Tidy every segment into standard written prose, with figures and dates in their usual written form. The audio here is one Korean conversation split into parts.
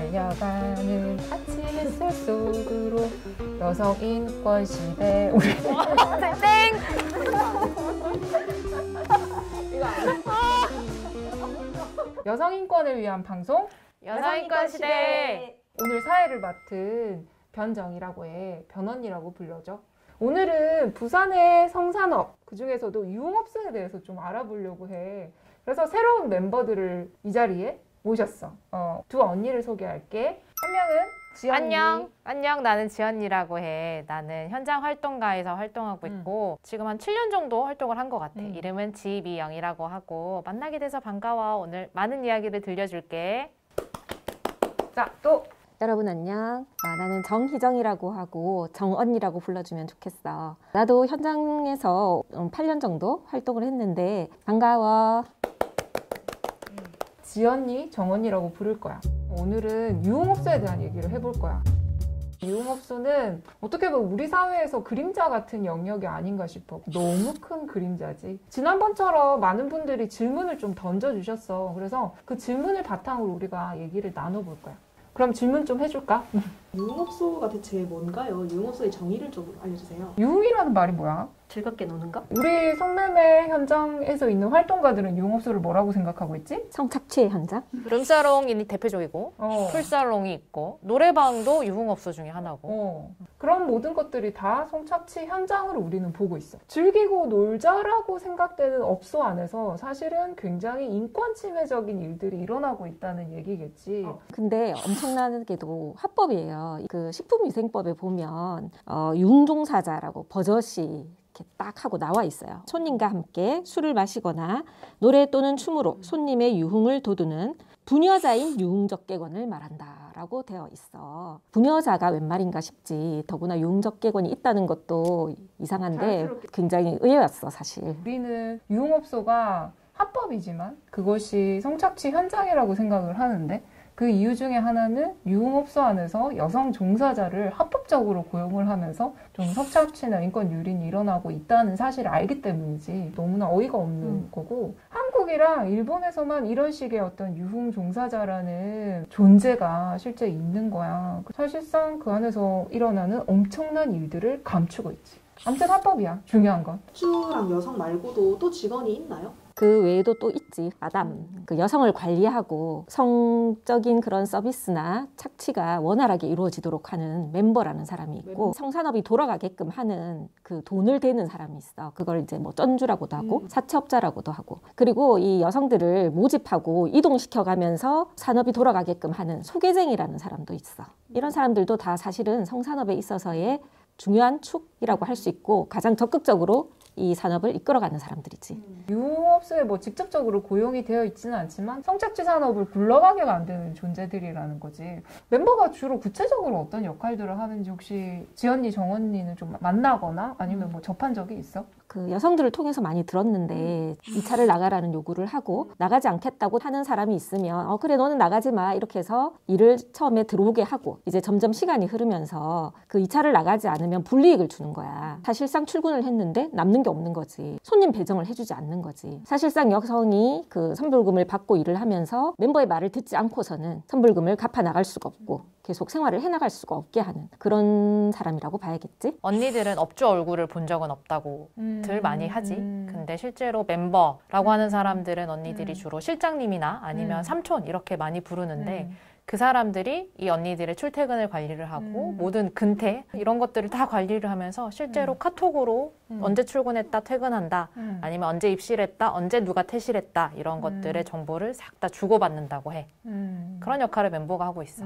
달려가는 아침 햇살 속으로 여성 인권 시대 우리 땡! 여성 인권을 위한 방송 여성인권 시대! 오늘 사회를 맡은 변정이라고 해. 변언니라고 불려져. 오늘은 부산의 성산업, 그중에서도 유흥업소에 대해서 좀 알아보려고 해. 그래서 새로운 멤버들을 이 자리에 모셨어. 두 언니를 소개할게. 한 명은 지언니. 안녕. 나는 지언니라고 해. 나는 현장 활동가에서 활동하고 있고 지금 한 7년 정도 활동을 한 것 같아. 이름은 지미영이라고 하고 만나게 돼서 반가워. 오늘 많은 이야기를 들려줄게. 자, 또 여러분 안녕. 나는 정희정이라고 하고 정언니라고 불러주면 좋겠어. 나도 현장에서 8년 정도 활동을 했는데 반가워. 지언니, 정언니라고 부를 거야. 오늘은 유흥업소에 대한 얘기를 해볼 거야. 유흥업소는 어떻게 보면 우리 사회에서 그림자 같은 영역이 아닌가 싶어. 너무 큰 그림자지. 지난번처럼 많은 분들이 질문을 좀 던져주셨어. 그래서 그 질문을 바탕으로 우리가 얘기를 나눠볼 거야. 그럼 질문 좀 해줄까? 유흥업소가 대체 뭔가요? 유흥업소의 정의를 좀 알려주세요. 유흥이라는 말이 뭐야? 즐겁게 노는가? 우리 성매매 현장에서 있는 활동가들은 유흥업소를 뭐라고 생각하고 있지? 성착취의 현장? 룸사롱이 대표적이고 풀사롱이 있고 노래방도 유흥업소 중에 하나고 그런 모든 것들이 다 성착취 현장으로 우리는 보고 있어. 즐기고 놀자라고 생각되는 업소 안에서 사실은 굉장히 인권 침해적인 일들이 일어나고 있다는 얘기겠지. 근데 엄청나게도 합법이에요. 그 식품위생법에 보면 유흥종사자라고 버젓이 이렇게 딱 하고 나와 있어요. 손님과 함께 술을 마시거나 노래 또는 춤으로 손님의 유흥을 돋우는 부녀자인 유흥적 객원을 말한다라고 되어 있어. 부녀자가 웬 말인가 싶지. 더구나 유흥적 객원이 있다는 것도 이상한데 굉장히 의외였어 사실. 우리는 유흥업소가 합법이지만 그것이 성착취 현장이라고 생각을 하는데 그 이유 중에 하나는 유흥업소 안에서 여성 종사자를 합법적으로 고용을 하면서 좀 성착취나 인권 유린이 일어나고 있다는 사실을 알기 때문이지. 너무나 어이가 없는 거고, 한국이랑 일본에서만 이런 식의 어떤 유흥 종사자라는 존재가 실제 있는 거야. 사실상 그 안에서 일어나는 엄청난 일들을 감추고 있지. 아무튼 합법이야. 중요한 건. 주랑 여성 말고도 또 직원이 있나요? 그 외에도 또 있지. 마담. 그 여성을 관리하고 성적인 그런 서비스나 착취가 원활하게 이루어지도록 하는 멤버라는 사람이 있고 성산업이 돌아가게끔 하는 그 돈을 대는 사람이 있어. 그걸 이제 뭐 쩐주라고도 하고 사채업자라고도 하고. 그리고 이 여성들을 모집하고 이동시켜가면서 산업이 돌아가게끔 하는 소개쟁이라는 사람도 있어. 이런 사람들도 다 사실은 성산업에 있어서의 중요한 축이라고 할 수 있고 가장 적극적으로 이 산업을 이끌어가는 사람들이지. 유흥업소에 뭐 직접적으로 고용이 되어 있지는 않지만 성착취 산업을 굴러가게 만드는 존재들이라는 거지. 멤버가 주로 구체적으로 어떤 역할들을 하는지 혹시 지언니, 정언니는 좀 만나거나 아니면 뭐 접한 적이 있어? 그 여성들을 통해서 많이 들었는데 이 차를 나가라는 요구를 하고 나가지 않겠다고 하는 사람이 있으면 그래 너는 나가지 마 이렇게 해서 일을 처음에 들어오게 하고 이제 점점 시간이 흐르면서 그 이 차를 나가지 않으면 불이익을 주는 거야. 사실상 출근을 했는데 남는 게 없는 거지. 손님 배정을 해주지 않는 거지. 사실상 여성이 그 선불금을 받고 일을 하면서 멤버의 말을 듣지 않고서는 선불금을 갚아 나갈 수가 없고 계속 생활을 해나갈 수가 없게 하는 그런 사람이라고 봐야겠지. 언니들은 업주 얼굴을 본 적은 없다고 들 많이 하지. 근데 실제로 멤버라고 하는 사람들은 언니들이 주로 실장님이나 아니면 삼촌 이렇게 많이 부르는데 그 사람들이 이 언니들의 출퇴근을 관리를 하고 모든 근태 이런 것들을 다 관리를 하면서 실제로 카톡으로 언제 출근했다 퇴근한다 아니면 언제 입실했다 언제 누가 퇴실했다 이런 것들의 정보를 싹 다 주고받는다고 해. 그런 역할을 멤버가 하고 있어.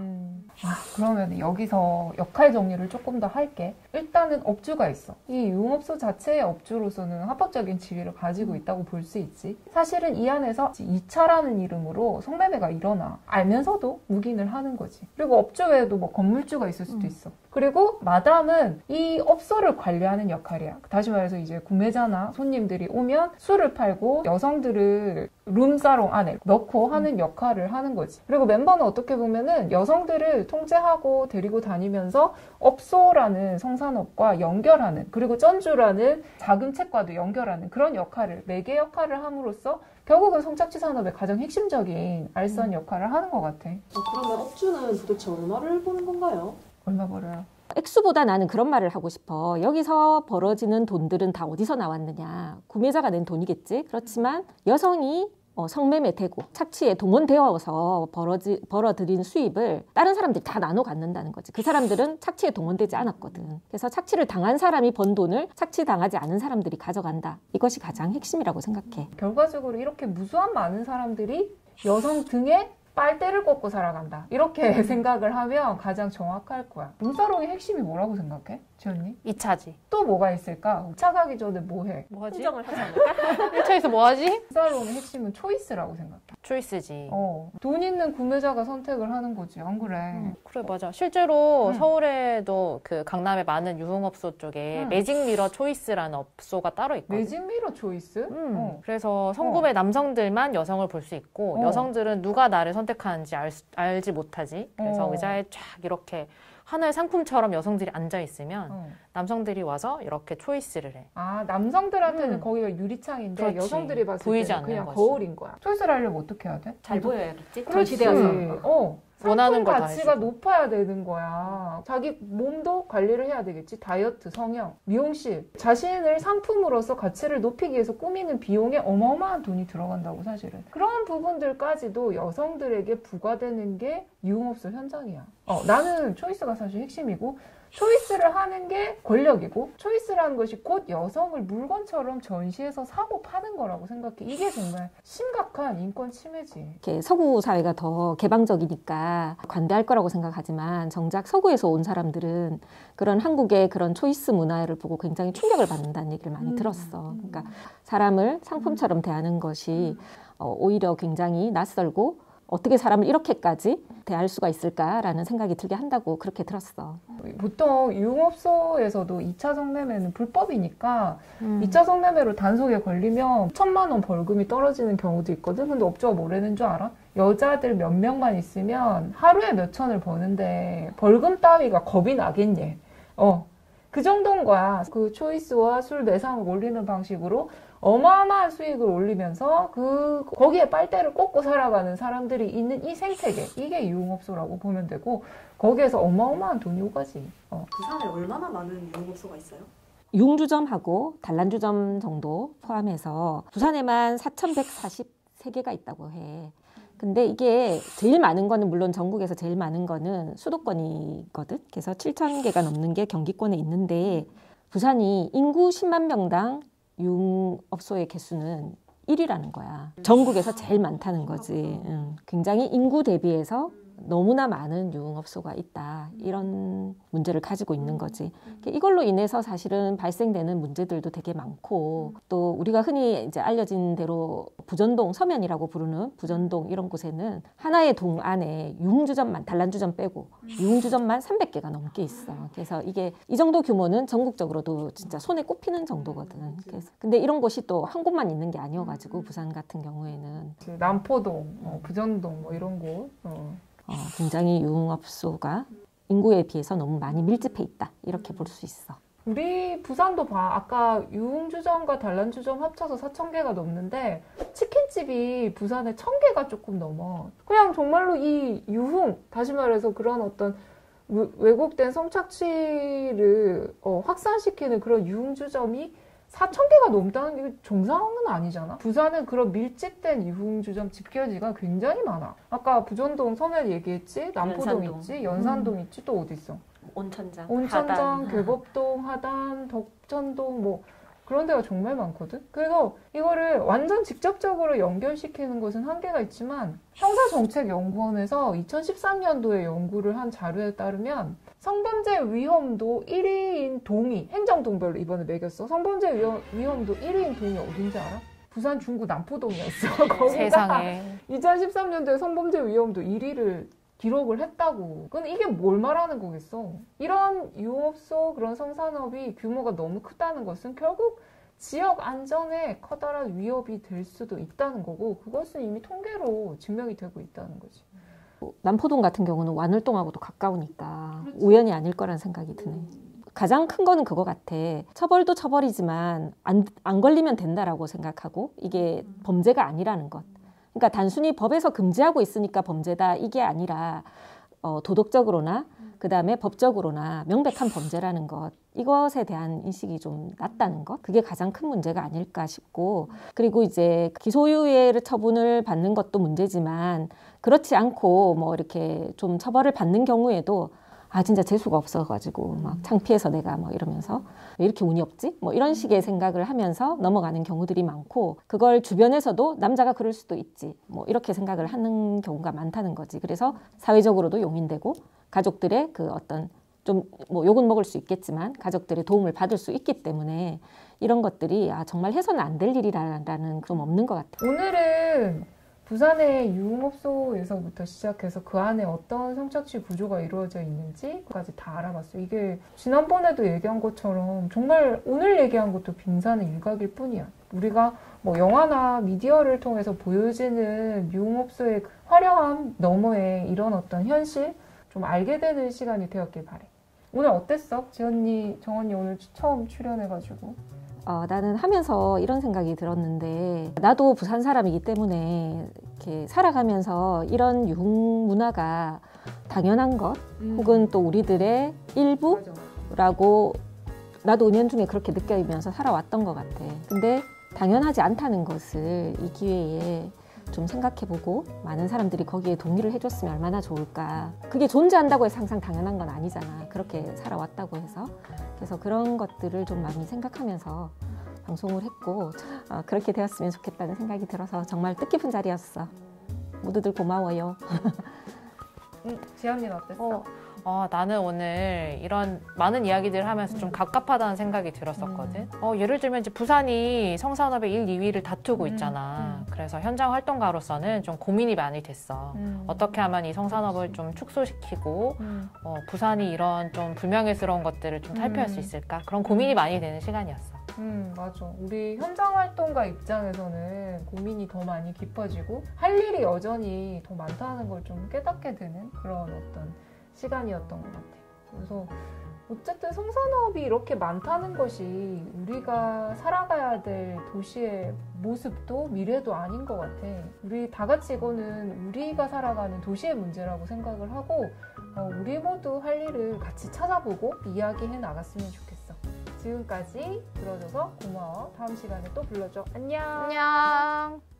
그러면 여기서 역할 정리를 조금 더 할게. 일단은 업주가 있어. 이 유흥업소 자체의 업주로서는 합법적인 지위를 가지고 있다고 볼 수 있지. 사실은 이 안에서 2차라는 이름으로 성매매가 일어나. 알면서도 묵인을 하는 거지. 그리고 업주 외에도 뭐 건물주가 있을 수도 있어. 그리고 마담은 이 업소를 관리하는 역할이야. 다시 말해서 이제 구매자나 손님들이 오면 술을 팔고 여성들을 룸사롱 안에 넣고 하는 역할을 하는 거지. 그리고 멤버는 어떻게 보면은 여성들을 통제하고 데리고 다니면서 업소라는 성산업과 연결하는, 그리고 쩐주라는 자금책과도 연결하는 그런 역할을, 매개 역할을 함으로써 결국은 성착취 산업의 가장 핵심적인 알선 역할을 하는 것 같아. 그러면 업주는 도대체 얼마를 보는 건가요? 얼마 벌어요? 액수보다 나는 그런 말을 하고 싶어. 여기서 벌어지는 돈들은 다 어디서 나왔느냐. 구매자가 낸 돈이겠지. 그렇지만 여성이 성매매 되고 착취에 동원되어서 벌어들인 수입을 다른 사람들이 다 나눠 갖는다는 거지. 그 사람들은 착취에 동원되지 않았거든. 그래서 착취를 당한 사람이 번 돈을 착취당하지 않은 사람들이 가져간다. 이것이 가장 핵심이라고 생각해. 결과적으로 이렇게 무수한 많은 사람들이 여성 등에 빨대를 꽂고 살아간다. 이렇게 생각을 하면 가장 정확할 거야. 룸사롱의 핵심이 뭐라고 생각해? 지연님? 2차지. 또 뭐가 있을까? 2차 가기 전에 뭐 해? 뭐 하지? 흥정을 하지 않을까? 1차에서 뭐 하지? 룸사롱의 핵심은 초이스라고 생각해. 초이스지. 돈 있는 구매자가 선택을 하는 거지. 안 그래? 그래, 맞아. 실제로 서울에도 그 강남에 많은 유흥업소 쪽에 매직미러 초이스라는 업소가 따로 있거든. 매직미러 초이스? 그래서 성구매 남성들만 여성을 볼 수 있고 여성들은 누가 나를 선택하는지 알지 못하지. 그래서 의자에 쫙 이렇게 하나의 상품처럼 여성들이 앉아 있으면 남성들이 와서 이렇게 초이스를 해. 아, 남성들한테는 거기가 유리창인데 그렇지. 여성들이 봤을 보이지 때는 않는 그냥 거지. 거울인 거야. 초이스를 하려면 어떻게 해야 돼? 잘 보여야겠지. 그렇지. 지대어서. 원하는 상품 걸 다 가치가 해주고. 높아야 되는 거야. 자기 몸도 관리를 해야 되겠지. 다이어트, 성형, 미용실. 자신을 상품으로서 가치를 높이기 위해서 꾸미는 비용에 어마어마한 돈이 들어간다고 사실은. 그런 부분들까지도 여성들에게 부과되는 게 유흥업소 현장이야. 나는 초이스가 사실 핵심이고 초이스를 하는 게 권력이고 초이스라는 것이 곧 여성을 물건처럼 전시해서 사고 파는 거라고 생각해. 이게 정말 심각한 인권 침해지. 이렇게 서구 사회가 더 개방적이니까 관대할 거라고 생각하지만 정작 서구에서 온 사람들은 그런 한국의 그런 초이스 문화를 보고 굉장히 충격을 받는다는 얘기를 많이 들었어. 그러니까 사람을 상품처럼 대하는 것이 오히려 굉장히 낯설고 어떻게 사람을 이렇게까지 대할 수가 있을까라는 생각이 들게 한다고 그렇게 들었어. 보통 유흥업소에서도 2차 성매매는 불법이니까 2차 성매매로 단속에 걸리면 1,000만 원 벌금이 떨어지는 경우도 있거든. 근데 업주가 뭐라는 줄 알아? 여자들 몇 명만 있으면 하루에 몇 천을 버는데 벌금 따위가 겁이 나겠니? 그 정도인 거야. 그 초이스와 술 매상을 올리는 방식으로 어마어마한 수익을 올리면서 거기에 빨대를 꽂고 살아가는 사람들이 있는 이 생태계, 이게 유흥업소라고 보면 되고 거기에서 어마어마한 돈이 오가지. 부산에 얼마나 많은 유흥업소가 있어요? 융주점하고 단란주점 정도 포함해서 부산에만 4,143개가 있다고 해. 근데 이게 제일 많은 거는 물론 전국에서 제일 많은 거는 수도권이거든. 그래서 7,000개가 넘는 게 경기권에 있는데 부산이 인구 10만 명당 유흥업소의 개수는 1위라는 거야. 전국에서 제일 많다는 거지. 굉장히 인구 대비해서 너무나 많은 유흥업소가 있다. 이런 문제를 가지고 있는 거지. 이걸로 인해서 사실은 발생되는 문제들도 되게 많고 또 우리가 흔히 이제 알려진 대로 부전동, 서면이라고 부르는 부전동 이런 곳에는 하나의 동 안에 유흥주점만, 단란주점 빼고 유흥주점만 300개가 넘게 있어. 그래서 이게 이 정도 규모는 전국적으로도 진짜 손에 꼽히는 정도거든. 그래서 근데 이런 곳이 또 한 곳만 있는 게 아니어가지고 부산 같은 경우에는 남포동, 부전동 이런 곳. 굉장히 유흥업소가 인구에 비해서 너무 많이 밀집해 있다. 이렇게 볼 수 있어. 우리 부산도 봐. 아까 유흥주점과 단란주점 합쳐서 4,000개가 넘는데 치킨집이 부산에 1,000개가 조금 넘어. 그냥 정말로 이 유흥, 다시 말해서 그런 어떤 왜곡된 성착취를 확산시키는 그런 유흥주점이 4,000개가 넘다는 게 정상은 아니잖아. 부산은 그런 밀집된 유흥주점 집결지가 굉장히 많아. 아까 부전동 서면 얘기했지, 남포동 연산동. 있지, 연산동 있지, 또 어디 있어? 온천장, 온천장, 계법동, 하단, 덕천동 그런 데가 정말 많거든. 그래서 이거를 완전 직접적으로 연결시키는 것은 한계가 있지만 형사정책연구원에서 2013년도에 연구를 한 자료에 따르면 성범죄 위험도 1위인 동이, 행정동별로 이번에 매겼어. 성범죄 위험도 1위인 동이 어딘지 알아? 부산 중구 남포동이었어. 거기가 세상에. 2013년도에 성범죄 위험도 1위를 기록을 했다고. 근데 이게 뭘 말하는 거겠어? 이런 유흥업소, 그런 성산업이 규모가 너무 크다는 것은 결국 지역 안정에 커다란 위협이 될 수도 있다는 거고, 그것은 이미 통계로 증명이 되고 있다는 거지. 남포동 같은 경우는 완월동하고도 가까우니까 우연이 아닐 거란 생각이 드네. 가장 큰 거는 그거 같아. 처벌도 처벌이지만 안 걸리면 된다라고 생각하고 이게 범죄가 아니라는 것. 그러니까 단순히 법에서 금지하고 있으니까 범죄다 이게 아니라 도덕적으로나 그다음에 법적으로나 명백한 범죄라는 것, 이것에 대한 인식이 좀 낮다는 것, 그게 가장 큰 문제가 아닐까 싶고, 그리고 이제 기소유예 처분을 받는 것도 문제지만 그렇지 않고 뭐 이렇게 좀 처벌을 받는 경우에도 진짜 재수가 없어가지고 막 창피해서 내가 뭐 이러면서 왜 이렇게 운이 없지? 뭐 이런 식의 생각을 하면서 넘어가는 경우들이 많고, 그걸 주변에서도 남자가 그럴 수도 있지 뭐 이렇게 생각을 하는 경우가 많다는 거지. 그래서 사회적으로도 용인되고 가족들의 그 어떤 좀 뭐 욕은 먹을 수 있겠지만 가족들의 도움을 받을 수 있기 때문에 이런 것들이 정말 해서는 안 될 일이라는 좀 없는 것 같아요. 오늘은 부산의 유흥업소에서부터 시작해서 그 안에 어떤 성착취 구조가 이루어져 있는지까지 다 알아봤어요. 이게 지난번에도 얘기한 것처럼 정말 오늘 얘기한 것도 빙산의 일각일 뿐이야. 우리가 뭐 영화나 미디어를 통해서 보여지는 유흥업소의 화려함 너머에 이런 어떤 현실 좀 알게 되는 시간이 되었길 바래. 오늘 어땠어? 지언니, 정언니 오늘 처음 출연해가지고. 나는 하면서 이런 생각이 들었는데, 나도 부산 사람이기 때문에 이렇게 살아가면서 이런 유흥 문화가 당연한 것 혹은 또 우리들의 일부라고 나도 은연중에 그렇게 느끼면서 살아왔던 것 같아. 근데 당연하지 않다는 것을 이 기회에 좀 생각해보고 많은 사람들이 거기에 동의를 해줬으면 얼마나 좋을까. 그게 존재한다고 해서 항상 당연한 건 아니잖아. 그렇게 살아왔다고 해서. 그래서 그런 것들을 좀 많이 생각하면서 방송을 했고 그렇게 되었으면 좋겠다는 생각이 들어서 정말 뜻깊은 자리였어. 모두들 고마워요. 지언니는 어땠어? 나는 오늘 이런 많은 이야기들을 하면서 좀 갑갑하다는 생각이 들었었거든. 예를 들면 이제 부산이 성산업의 1, 2위를 다투고 있잖아. 그래서 현장 활동가로서는 좀 고민이 많이 됐어. 어떻게 하면 이 성산업을 좀 축소시키고 부산이 이런 좀 불명예스러운 것들을 좀 탈피할 수 있을까? 그런 고민이 많이 되는 시간이었어. 맞아. 우리 현장 활동가 입장에서는 고민이 더 많이 깊어지고 할 일이 여전히 더 많다는 걸 좀 깨닫게 되는 그런 어떤 시간이었던 것 같아. 그래서 어쨌든 성산업이 이렇게 많다는 것이 우리가 살아가야 될 도시의 모습도 미래도 아닌 것 같아. 우리 다 같이 이거는 우리가 살아가는 도시의 문제라고 생각을 하고 우리 모두 할 일을 같이 찾아보고 이야기해 나갔으면 좋겠어. 지금까지 들어줘서 고마워. 다음 시간에 또 불러줘. 안녕. 안녕.